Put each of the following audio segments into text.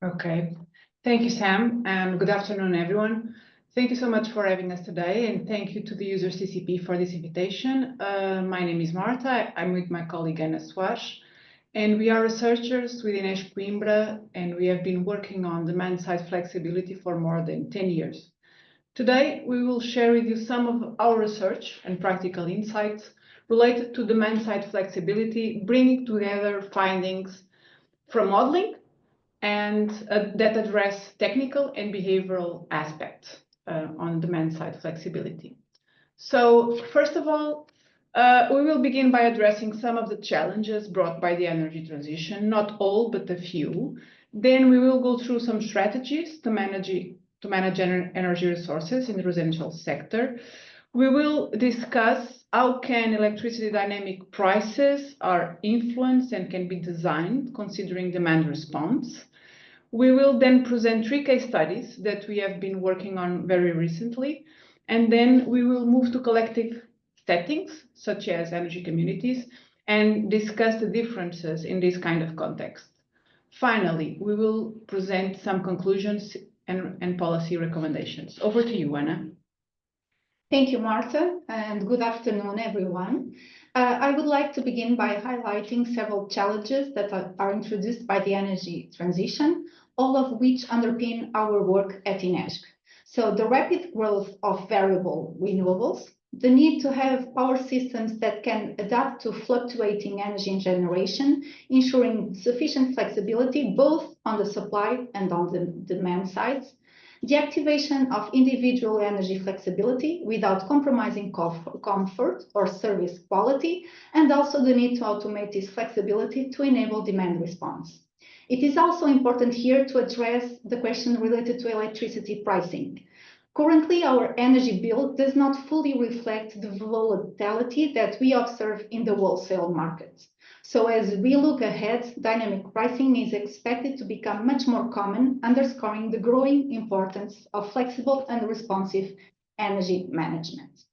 Okay. Thank you, Sam, and good afternoon, everyone. Thank you so much for having us today, and thank you to the user CCP for this invitation. My name is Marta. I'm with my colleague Ana Soares, and we are researchers within Coimbra, and we have been working on demand-side flexibility for more than 10 years. Today, we will share with you some of our research and practical insights related to demand-side flexibility, bringing together findings from modeling and that address technical and behavioral aspects on demand-side flexibility. So first of all, we will begin by addressing some of the challenges brought by the energy transition, not all, but a few. Then we will go through some strategies to manage energy resources in the residential sector. We will discuss how can electricity dynamic prices are influenced and can be designed considering demand response. We will then present 3 case studies that we have been working on very recently, and then we will move to collective settings, such as energy communities, and discuss the differences in this kind of context. Finally, we will present some conclusions and policy recommendations. Over to you, Anna. Thank you, Marta, and good afternoon, everyone. I would like to begin by highlighting several challenges that are introduced by the energy transition, all of which underpin our work at INESC. So the rapid growth of variable renewables, the need to have power systems that can adapt to fluctuating energy generation, ensuring sufficient flexibility both on the supply and on the demand sides, the activation of individual energy flexibility without compromising comfort or service quality, and also the need to automate this flexibility to enable demand response. It is also important here to address the question related to electricity pricing. Currently, our energy bill does not fully reflect the volatility that we observe in the wholesale markets. So as we look ahead, dynamic pricing is expected to become much more common, underscoring the growing importance of flexible and responsive energy management.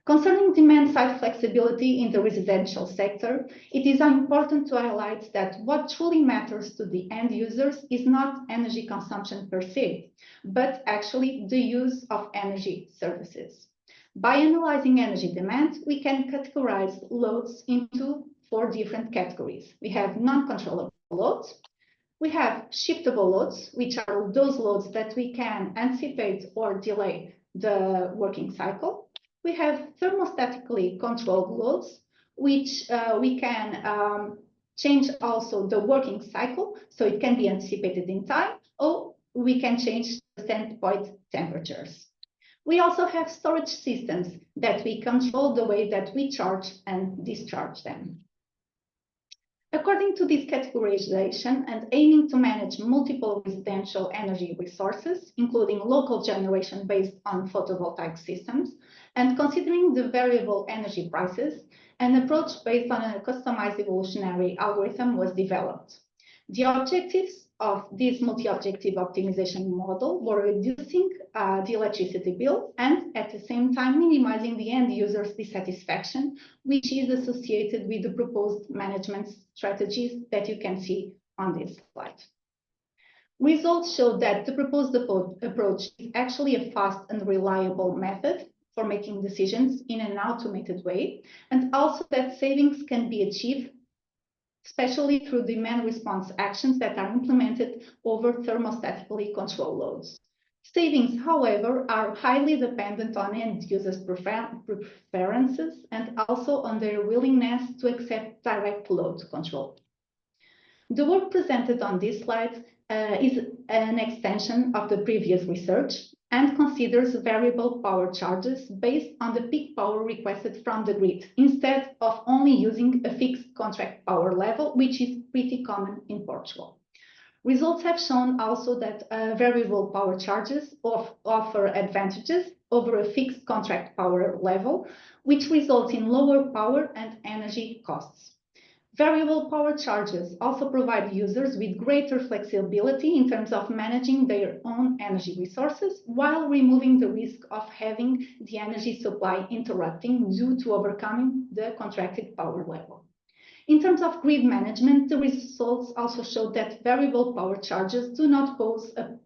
Concerning demand-side flexibility in the residential sector, it is important to highlight that what truly matters to the end users is not energy consumption per se, but actually the use of energy services. By analyzing energy demand, we can categorize loads into 4 different categories. We have non-controllable loads, we have shiftable loads, which are those loads that we can anticipate or delay the working cycle. We have thermostatically controlled loads, which we can change also the working cycle, so it can be anticipated in time, or we can change the standpoint temperatures. We also have storage systems that we control the way that we charge and discharge them. According to this categorization and aiming to manage multiple residential energy resources, including local generation based on photovoltaic systems, and considering the variable energy prices, an approach based on a customized evolutionary algorithm was developed. The objectives of this multi-objective optimization model were reducing the electricity bill and at the same time minimizing the end user's dissatisfaction, which is associated with the proposed management strategies that you can see on this slide. Results show that the proposed approach is actually a fast and reliable method for making decisions in an automated way, and also that savings can be achieved especially through demand response actions that are implemented over thermostatically controlled loads. Savings, however, are highly dependent on end users' preferences and also on their willingness to accept direct load control. The work presented on this slide is an extension of the previous research and considers variable power charges based on the peak power requested from the grid, instead of only using a fixed contract power level, which is pretty common in Portugal. Results have shown also that variable power charges offer advantages over a fixed contract power level, which results in lower power and energy costs. Variable power charges also provide users with greater flexibility in terms of managing their own energy resources while removing the risk of having the energy supply interrupting due to overcoming the contracted power level. In terms of grid management, the results also show that variable power charges do not pose a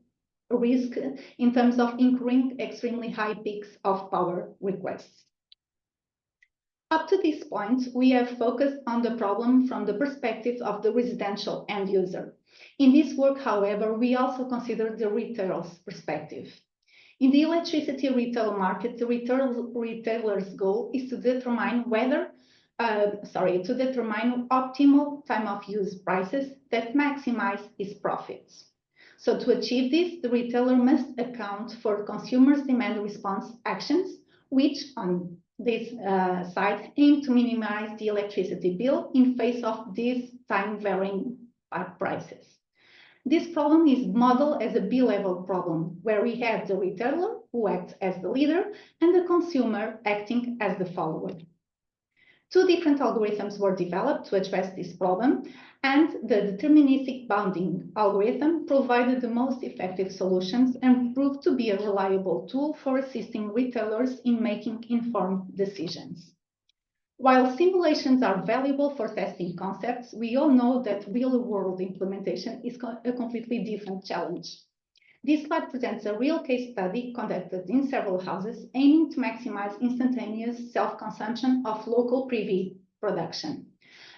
risk in terms of incurring extremely high peaks of power requests. Up to this point, we have focused on the problem from the perspective of the residential end user. In this work, however, we also consider the retailer's perspective. In the electricity retail market, the retailer's goal is to determine optimal time of use prices that maximize its profits. So to achieve this, the retailer must account for consumers' demand response actions, which on this side aim to minimize the electricity bill in face of these time-varying prices. This problem is modeled as a B-level problem, where we have the retailer, who acts as the leader, and the consumer acting as the follower. Two different algorithms were developed to address this problem, and the deterministic bounding algorithm provided the most effective solutions and proved to be a reliable tool for assisting retailers in making informed decisions. While simulations are valuable for testing concepts, we all know that real-world implementation is a completely different challenge. This slide presents a real case study conducted in several houses aiming to maximize instantaneous self-consumption of local PV production.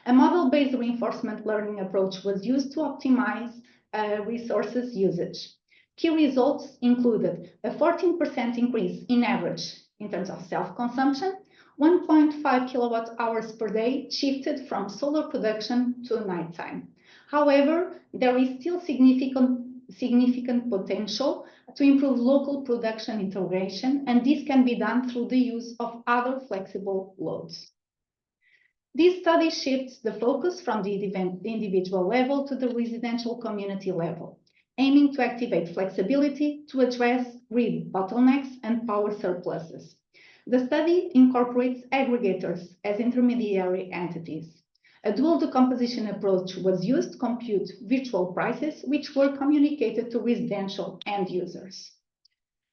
A model-based reinforcement learning approach was used to optimize resources usage. Key results included a 14% increase in average in terms of self-consumption, 1.5 kilowatt hours per day shifted from solar production to nighttime. However, there is still significant potential to improve local production integration, and this can be done through the use of other flexible loads. This study shifts the focus from the individual level to the residential community level, aiming to activate flexibility to address grid bottlenecks and power surpluses. The study incorporates aggregators as intermediary entities. A dual decomposition approach was used to compute virtual prices, which were communicated to residential end users.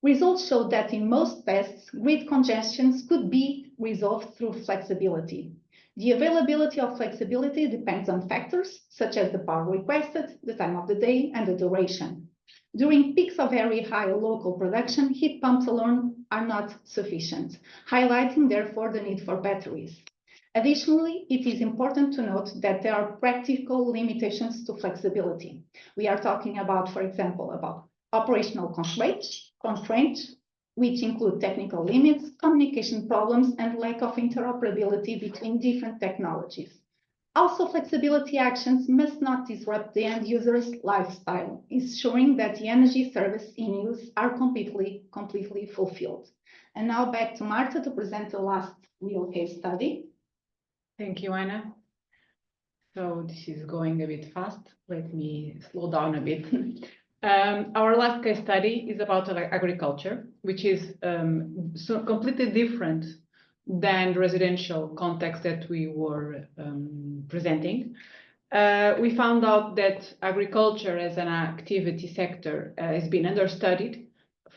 Results showed that in most tests, grid congestions could be resolved through flexibility. The availability of flexibility depends on factors such as the power requested, the time of the day, and the duration. During peaks of very high local production, heat pumps alone are not sufficient, highlighting therefore the need for batteries. Additionally, it is important to note that there are practical limitations to flexibility. We are talking about, for example, about operational constraints, which include technical limits, communication problems, and lack of interoperability between different technologies. Also, flexibility actions must not disrupt the end user's lifestyle, ensuring that the energy service in use are completely fulfilled. And now back to Marta to present the last real case study. Thank you, Anna. So this is going a bit fast. Let me slow down a bit. Our last case study is about agriculture, which is so completely different than the residential context that we were presenting. We found out that agriculture as an activity sector has been understudied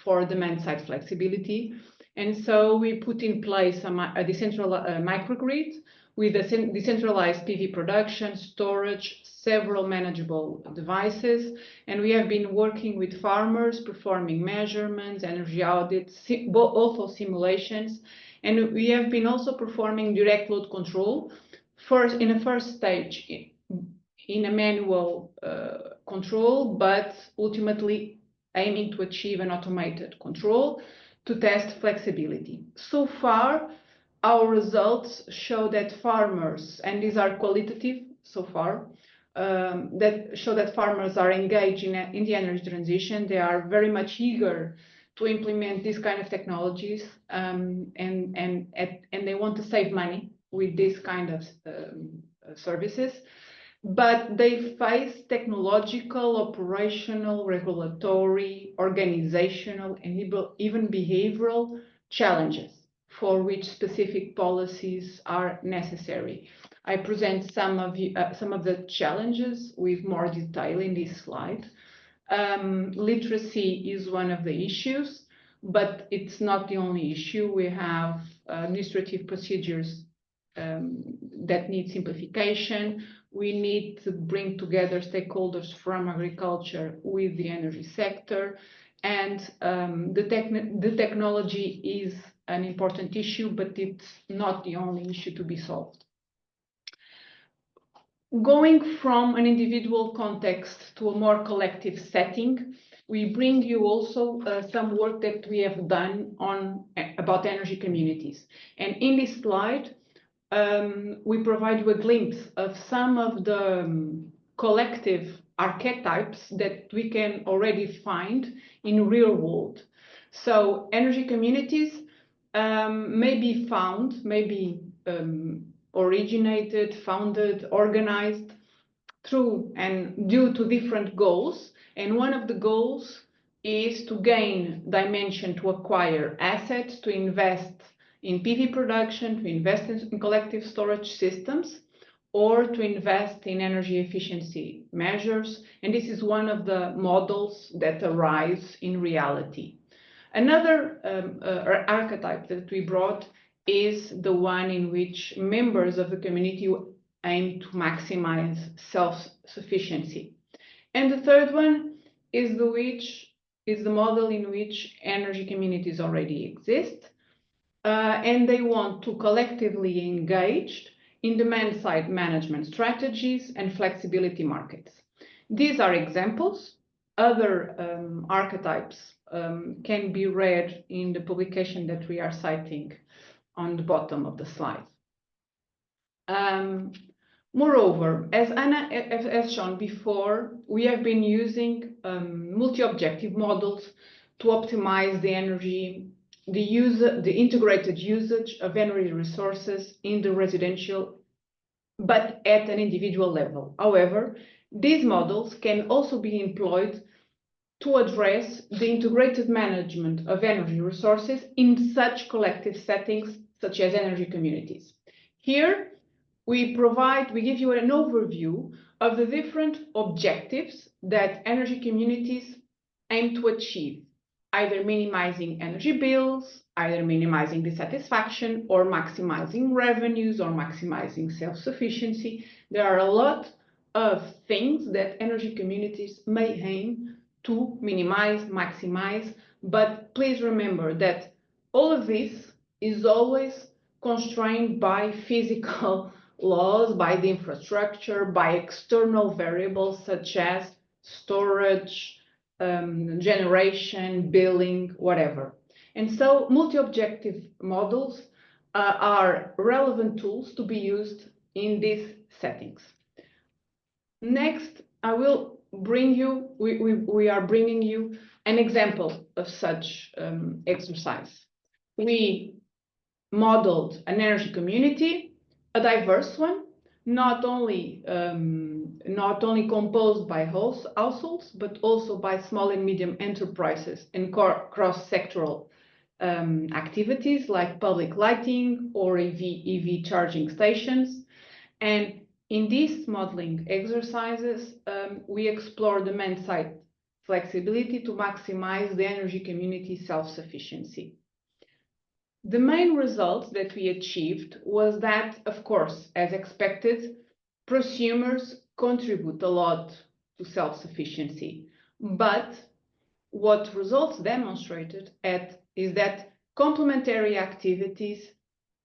for demand-side flexibility. And so we put in place a decentralized microgrid with a decentralized PV production, storage, several manageable devices. And we have been working with farmers, performing measurements, energy audits, also simulations. And we have been also performing direct load control in a first stage in a manual control, but ultimately aiming to achieve an automated control to test flexibility. So far, our results show that farmers, and these are qualitative so far, that show that farmers are engaged in the energy transition. They are very much eager to implement these kind of technologies, and they want to save money with this kind of services. But they face technological, operational, regulatory, organizational, and even behavioral challenges for which specific policies are necessary. I present some of the challenges with more detail in this slide. Literacy is one of the issues, but it's not the only issue. We have administrative procedures that need simplification. We need to bring together stakeholders from agriculture with the energy sector. And the technology is an important issue, but it's not the only issue to be solved. Going from an individual context to a more collective setting, we bring you also some work that we have done about energy communities. And in this slide, we provide you a glimpse of some of the collective archetypes that we can already find in real world. So energy communities may be found, originated, founded, organized through and due to different goals. And one of the goals is to gain dimension, to acquire assets, to invest in PV production, to invest in collective storage systems, or to invest in energy efficiency measures. And this is one of the models that arise in reality. Another archetype that we brought is the one in which members of the community aim to maximize self-sufficiency. And the third one is the model in which energy communities already exist, and they want to collectively engage in demand-side management strategies and flexibility markets. These are examples. Other archetypes can be read in the publication that we are citing on the bottom of the slide. Moreover, as Anna has shown before, we have been using multi-objective models to optimize the integrated usage of energy resources in the residential, but at an individual level. However, these models can also be employed to address the integrated management of energy resources in such collective settings, such as energy communities. Here, we give you an overview of the different objectives that energy communities aim to achieve, either minimizing energy bills, either minimizing dissatisfaction, or maximizing revenues, or maximizing self-sufficiency. There are a lot of things that energy communities may aim to minimize, maximize, but please remember that all of this is always constrained by physical laws, by the infrastructure, by external variables such as storage, generation, billing, whatever. And so multi-objective models are relevant tools to be used in these settings. Next, we are bringing you an example of such exercise. We modeled an energy community, a diverse one, not only composed by households, but also by small and medium enterprises and cross-sectoral activities like public lighting or EV charging stations. And in these modeling exercises, we explore demand-side flexibility to maximize the energy community self-sufficiency. The main result that we achieved was that, of course, as expected, prosumers contribute a lot to self-sufficiency. But what results demonstrated is that complementary activities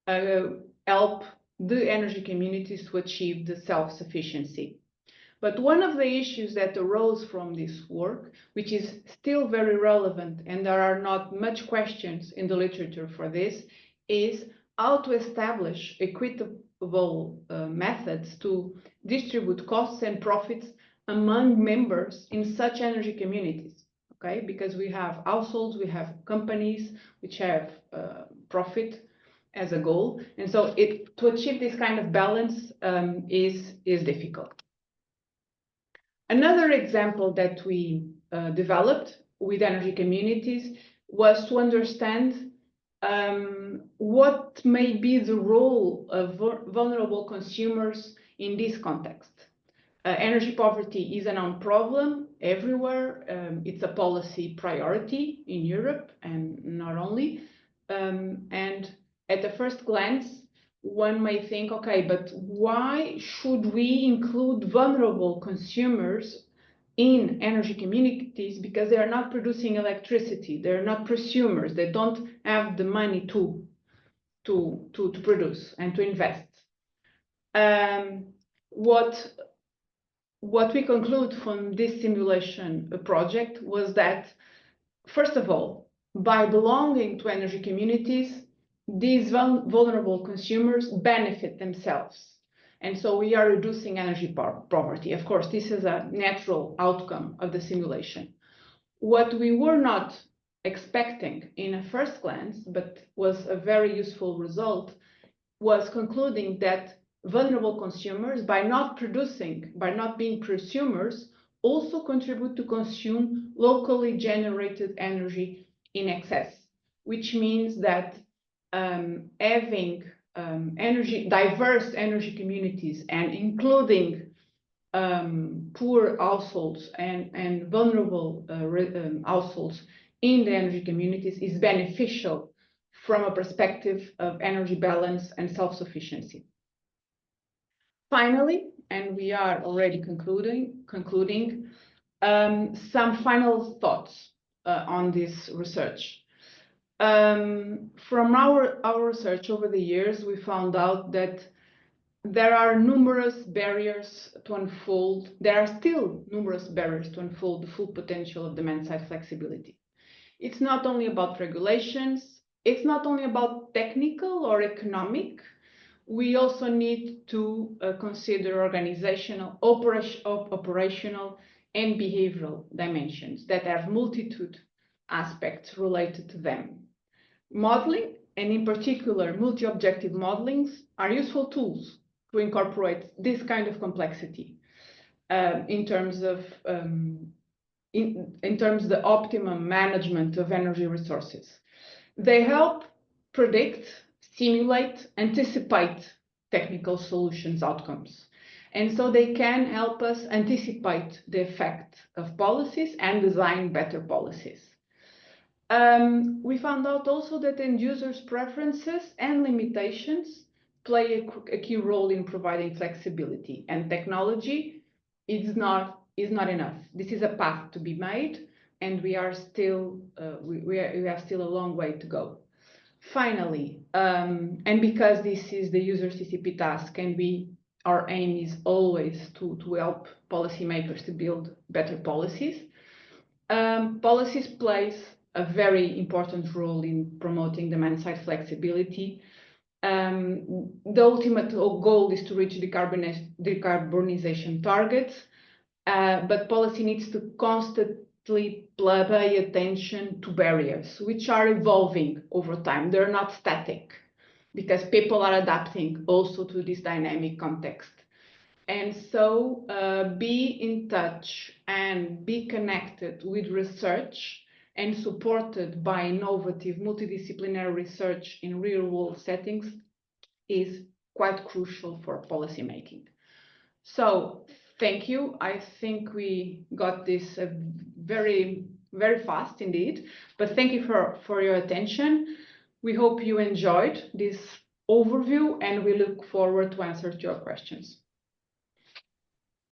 help the energy communities to achieve the self-sufficiency. But one of the issues that arose from this work, which is still very relevant, and there are not much questions in the literature for this, is how to establish equitable methods to distribute costs and profits among members in such energy communities. Okay, because we have households, we have companies which have profit as a goal, and so to achieve this kind of balance is difficult. Another example that we developed with energy communities was to understand what may be the role of vulnerable consumers in this context. Energy poverty is a known problem everywhere. It's a policy priority in Europe and not only. And at the first glance, one may think, okay, but why should we include vulnerable consumers in energy communities? Because they are not producing electricity, they're not prosumers, they don't have the money to produce and to invest. What we conclude from this simulation project was that, first of all, by belonging to energy communities, these vulnerable consumers benefit themselves. And so we are reducing energy poverty. Of course, this is a natural outcome of the simulation. What we were not expecting in a first glance, but was a very useful result, was concluding that vulnerable consumers, by not being prosumers, also contribute to consume locally generated energy in excess, which means that having diverse energy communities and including poor households and vulnerable households in the energy communities is beneficial from a perspective of energy balance and self-sufficiency. Finally, and we are already concluding, some final thoughts on this research. From our research over the years, we found out that there are numerous barriers to unfold. There are still numerous barriers to unfold the full potential of demand-side flexibility. It's not only about regulations, it's not only about technical or economic. We also need to consider organizational, operational, and behavioral dimensions that have multitude aspects related to them. Modeling, and in particular multi-objective modelings, are useful tools to incorporate this kind of complexity in terms of the optimum management of energy resources. They help predict, simulate, anticipate technical solutions outcomes. And so they can help us anticipate the effect of policies and design better policies. We found out also that end users' preferences and limitations play a key role in providing flexibility, and technology is not enough. This is a path to be made, and we have still a long way to go. Finally, and because this is the user CCP task, and our aim is always to help policymakers to build better policies. Policies plays a very important role in promoting demand-side flexibility. The ultimate goal is to reach decarbonization targets, but policy needs to constantly pay attention to barriers, which are evolving over time. They're not static, because people are adapting also to this dynamic context. And so be in touch and be connected with research and supported by innovative multidisciplinary research in real-world settings is quite crucial for policymaking. So thank you. I think we got this very, very fast indeed, but thank you for your attention. We hope you enjoyed this overview, and we look forward to answer your questions.